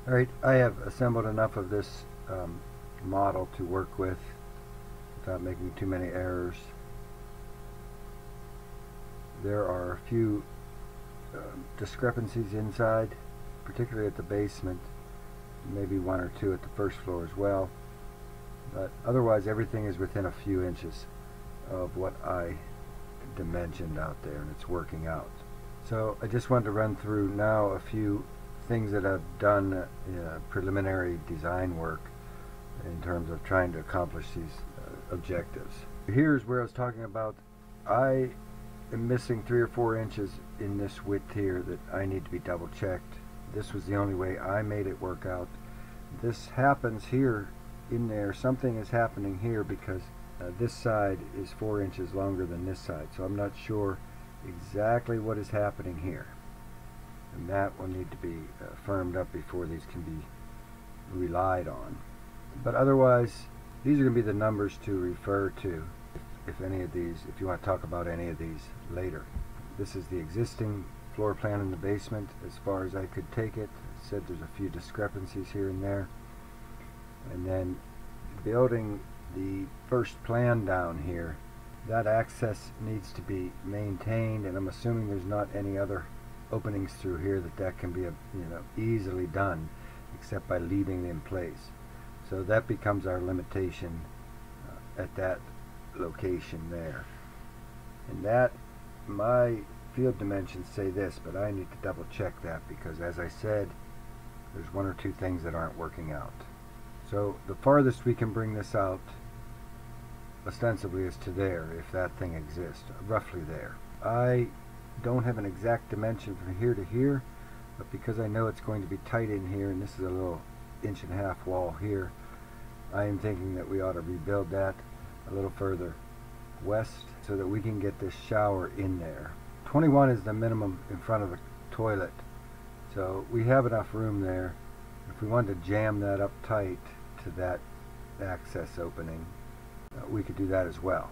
Alright, I have assembled enough of this model to work with without making too many errors. There are a few discrepancies inside, particularly at the basement, maybe one or two at the first floor as well, but otherwise everything is within a few inches of what I dimensioned out there, and it's working out. So I just wanted to run through now a few things that I've done preliminary design work in terms of trying to accomplish these objectives. Here's where I was talking about I am missing 3 or 4 inches in this width here that I need to be double checked. This was the only way I made it work out. This happens here in there. Something is happening here because this side is 4 inches longer than this side, so I'm not sure exactly what is happening here, and that will need to be firmed up before these can be relied on. But otherwise, these are going to be the numbers to refer to if any of these, if you want to talk about any of these later. This is the existing floor plan in the basement as far as I could take it. I said there's a few discrepancies here and there. And then building the first plan down here, that access needs to be maintained, and I'm assuming there's not any other openings through here that can be easily done except by leaving it in place. So that becomes our limitation at that location there. And that, my field dimensions say this, but I need to double check that because, as I said, there's 1 or 2 things that aren't working out. So the farthest we can bring this out ostensibly is to there, if that thing exists, roughly there. I don't have an exact dimension from here to here, but because I know it's going to be tight in here, and this is a little 1.5-inch wall here, I am thinking that we ought to rebuild that a little further west so that we can get this shower in there. 21 is the minimum in front of the toilet, so we have enough room there. If we wanted to jam that up tight to that access opening, we could do that as well.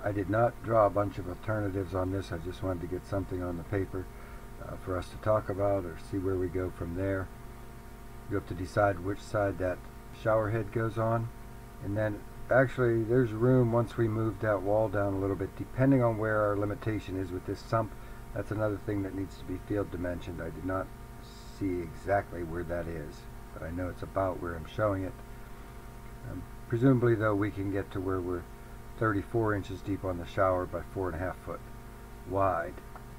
I did not draw a bunch of alternatives on this. I just wanted to get something on the paper for us to talk about or see where we go from there. You have to decide which side that shower head goes on, and then actually there's room once we move that wall down a little bit, depending on where our limitation is with this sump. That's another thing that needs to be field dimensioned. I did not see exactly where that is, but I know it's about where I'm showing it. Presumably though, we can get to where we're 34 inches deep on the shower by 4.5 foot wide.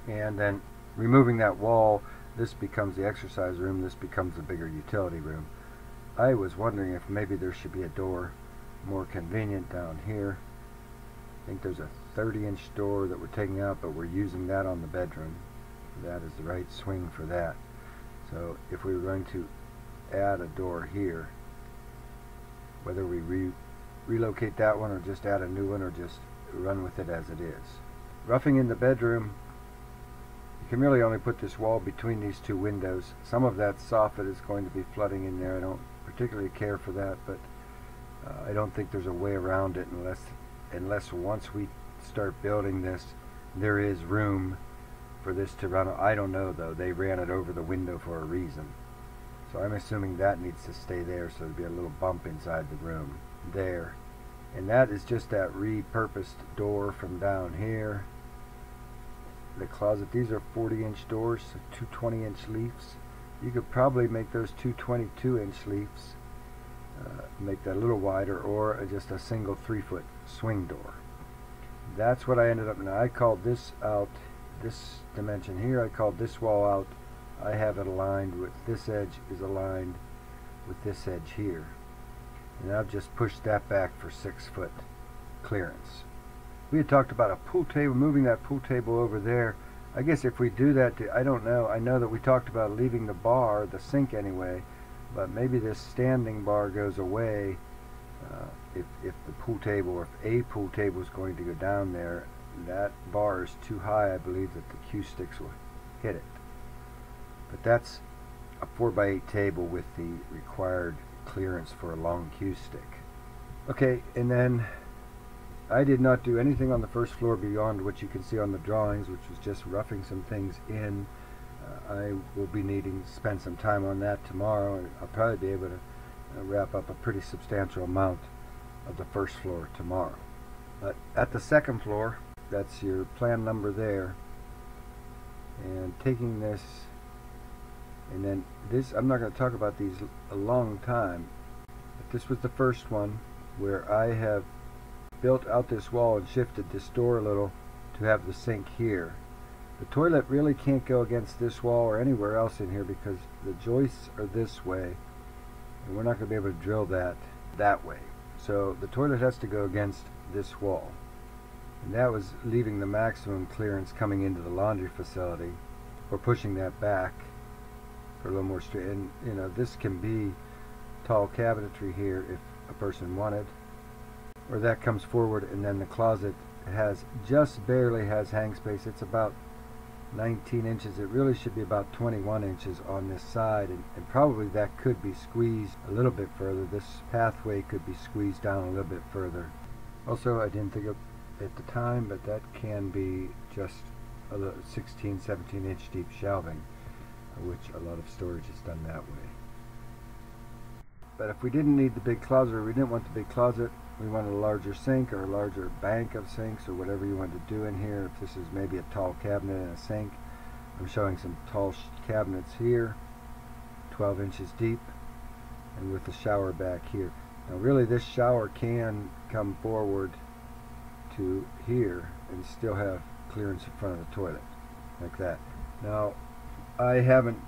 And then removing that wall, this becomes the exercise room, this becomes the bigger utility room. I was wondering if maybe there should be a door more convenient down here. I think there's a 30-inch door that we're taking out, but we're using that on the bedroom. That is the right swing for that. So if we were going to add a door here, whether we relocate that one or just add a new one or just run with it as it is. Roughing in the bedroom, you can really only put this wall between these 2 windows. Some of that soffit is going to be flooding in there. I don't particularly care for that, but I don't think there's a way around it unless once we start building this, there is room for this to run. I don't know though. They ran it over the window for a reason. So I'm assuming that needs to stay there, so there'll be a little bump inside the room there. And that is just that repurposed door from down here. The closet, these are 40-inch doors, so 2 20-inch leafs. You could probably make those 2 22-inch leafs, make that a little wider, or just a single 3-foot swing door. That's what I ended up. Now I called this out, this dimension here, I called this wall out. I have it aligned with this edge is aligned with this edge here, and I've just pushed that back for 6-foot clearance. We had talked about a pool table, moving that pool table over there. I guess if we do that, I don't know. I know that we talked about leaving the bar, the sink anyway, but maybe this standing bar goes away if the pool table, or if a pool table is going to go down there. That bar is too high, I believe, that the cue sticks will hit it. But that's a 4x8 table with the required clearance for a long cue stick. Okay, and then I did not do anything on the first floor beyond what you can see on the drawings, which was just roughing some things in. I will be needing to spend some time on that tomorrow. I'll probably be able to wrap up a pretty substantial amount of the first floor tomorrow. But at the second floor, that's your plan number there, and taking this, and then this, I'm not going to talk about these a long time, but this was the first one where I have built out this wall and shifted this door a little to have the sink here. The toilet really can't go against this wall or anywhere else in here because the joists are this way, and we're not going to be able to drill that way. So the toilet has to go against this wall, and that was leaving the maximum clearance coming into the laundry facility, or pushing that back for a little more straight. And you know, this can be tall cabinetry here if a person wanted, or that comes forward, and then the closet has just barely has hang space. It's about 19 inches. It really should be about 21 inches on this side, and probably that could be squeezed a little bit further. This pathway could be squeezed down a little bit further. Also, I didn't think of at the time, but that can be just a 16, 17 inch deep shelving, which a lot of storage is done that way. But if we didn't need the big closet, or we didn't want the big closet, we wanted a larger sink or a larger bank of sinks or whatever you want to do in here. If this is maybe a tall cabinet and a sink, I'm showing some tall cabinets here, 12 inches deep, and with the shower back here. Now really this shower can come forward to here and still have clearance in front of the toilet, like that. Now I haven't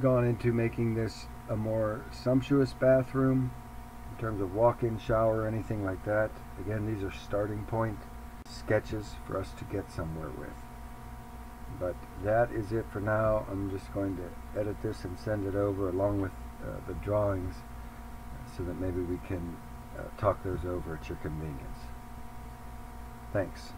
gone into making this a more sumptuous bathroom in terms of walk-in shower or anything like that. Again, these are starting point sketches for us to get somewhere with. But that is it for now. I'm just going to edit this and send it over along with the drawings so that maybe we can talk those over at your convenience. Thanks.